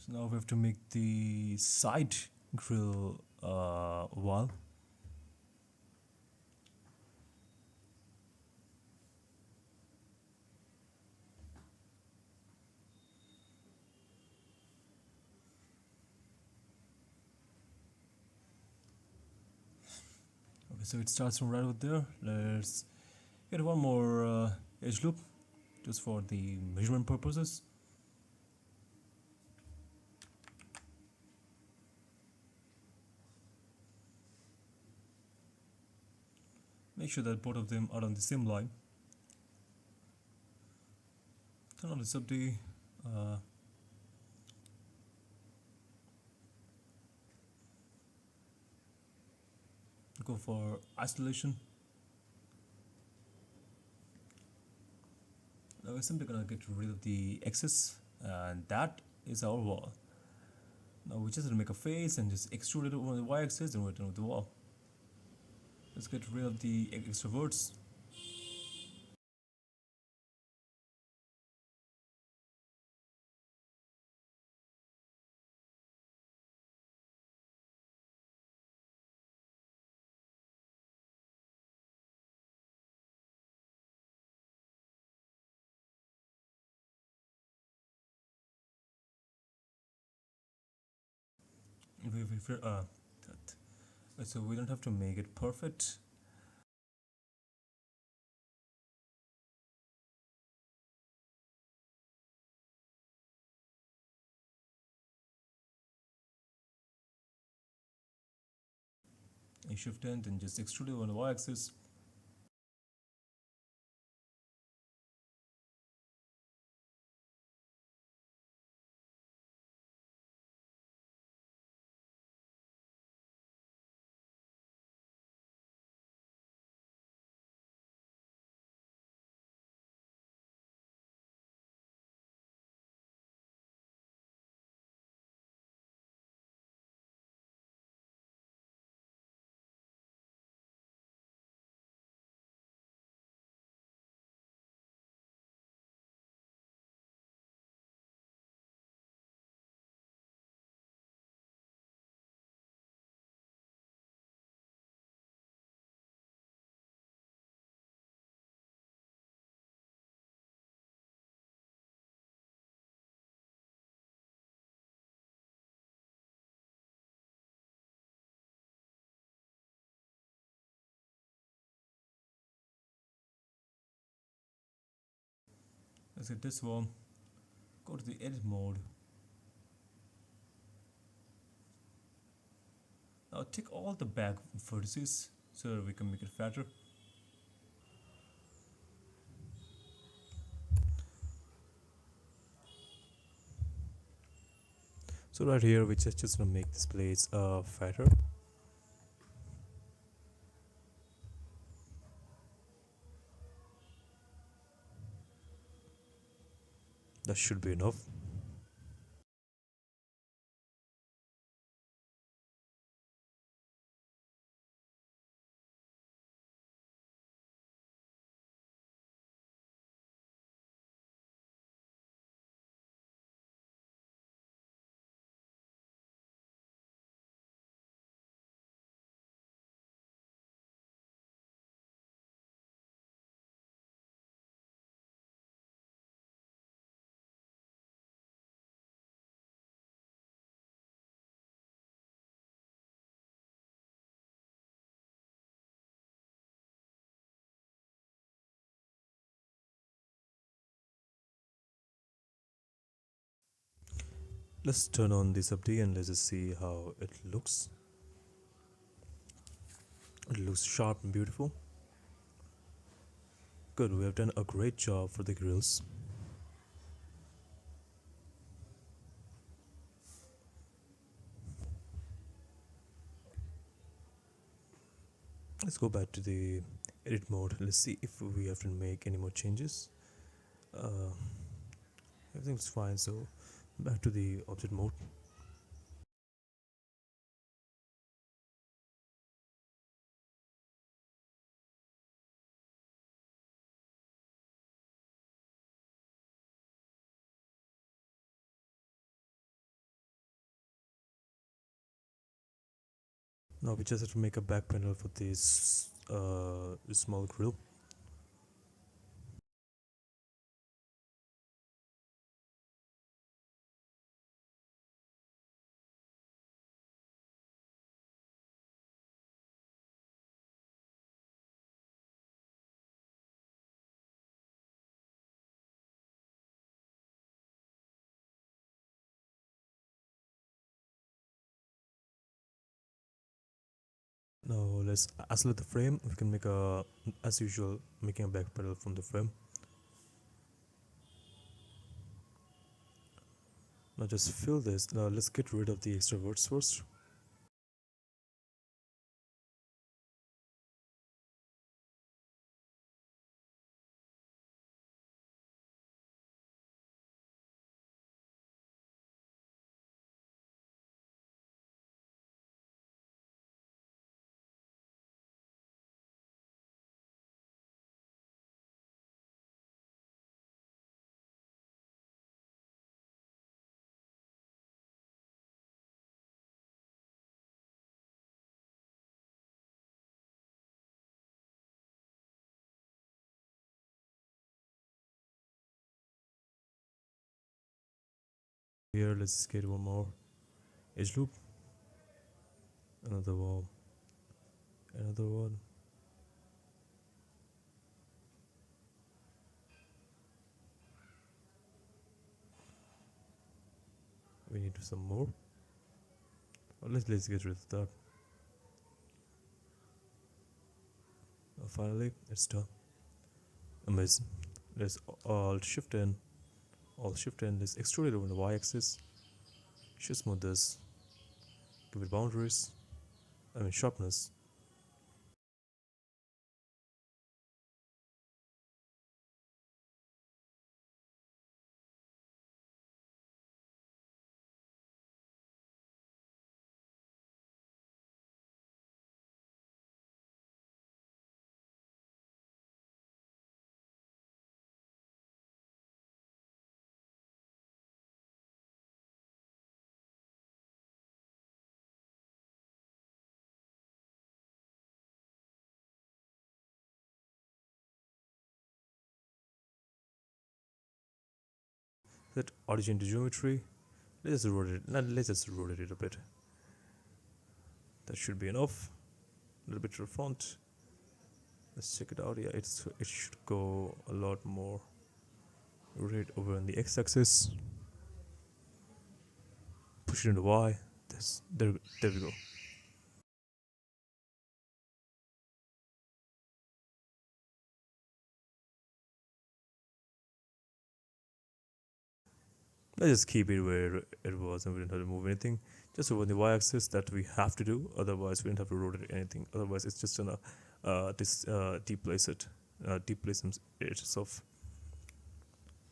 So now we have to make the side grill wall. Okay, so it starts from right over there. Let's get one more edge loop just for the measurement purposes. Make sure that both of them are on the same line. Turn on the sub-D. Go for isolation. Now we're simply gonna get rid of the excess, and that is our wall. Now we just have to make a face and just extrude it over the y-axis, and we're done with the wall. Let's get rid of the extroverts. So we don't have to make it perfect. A shift end and just extrude it on the y-axis. Let's get this one. Go to the edit mode. Now take all the back vertices so that we can make it fatter. So right here we just gonna make this place fatter. That should be enough. Let's turn on this update and let's just see how it looks. It looks sharp and beautiful. Good, we have done a great job for the grills. Let's go back to the edit mode. Let's see if we have to make any more changes. Uh, Everything's fine, so back to the object mode. Now we just have to make a back panel for this small grill. Now let's isolate the frame. We can make a, as usual, making a back panel from the frame. Now just fill this. Now let's get rid of the extra words first. Here, let's get one more edge loop. Another one. Another one. We need some more. Well, let's get rid of that. Finally, it's done. Amazing. Let's Alt Shift N. Alt Shift N. Let's extrude it over the Y-axis. Should smooth this. Give it boundaries. Sharpness. Set origin to geometry. Let's rotate it. Let's just rotate it a bit. That should be enough. A little bit to the front. Let's check it out. Yeah, it should go a lot more. Rotate over on the x-axis. Push it into y. There we go. Let's just keep it where it was and we didn't have to move anything. Just over the y-axis that we have to do. Otherwise, we don't have to rotate anything. Otherwise, it's just gonna deplace it, deplace it itself.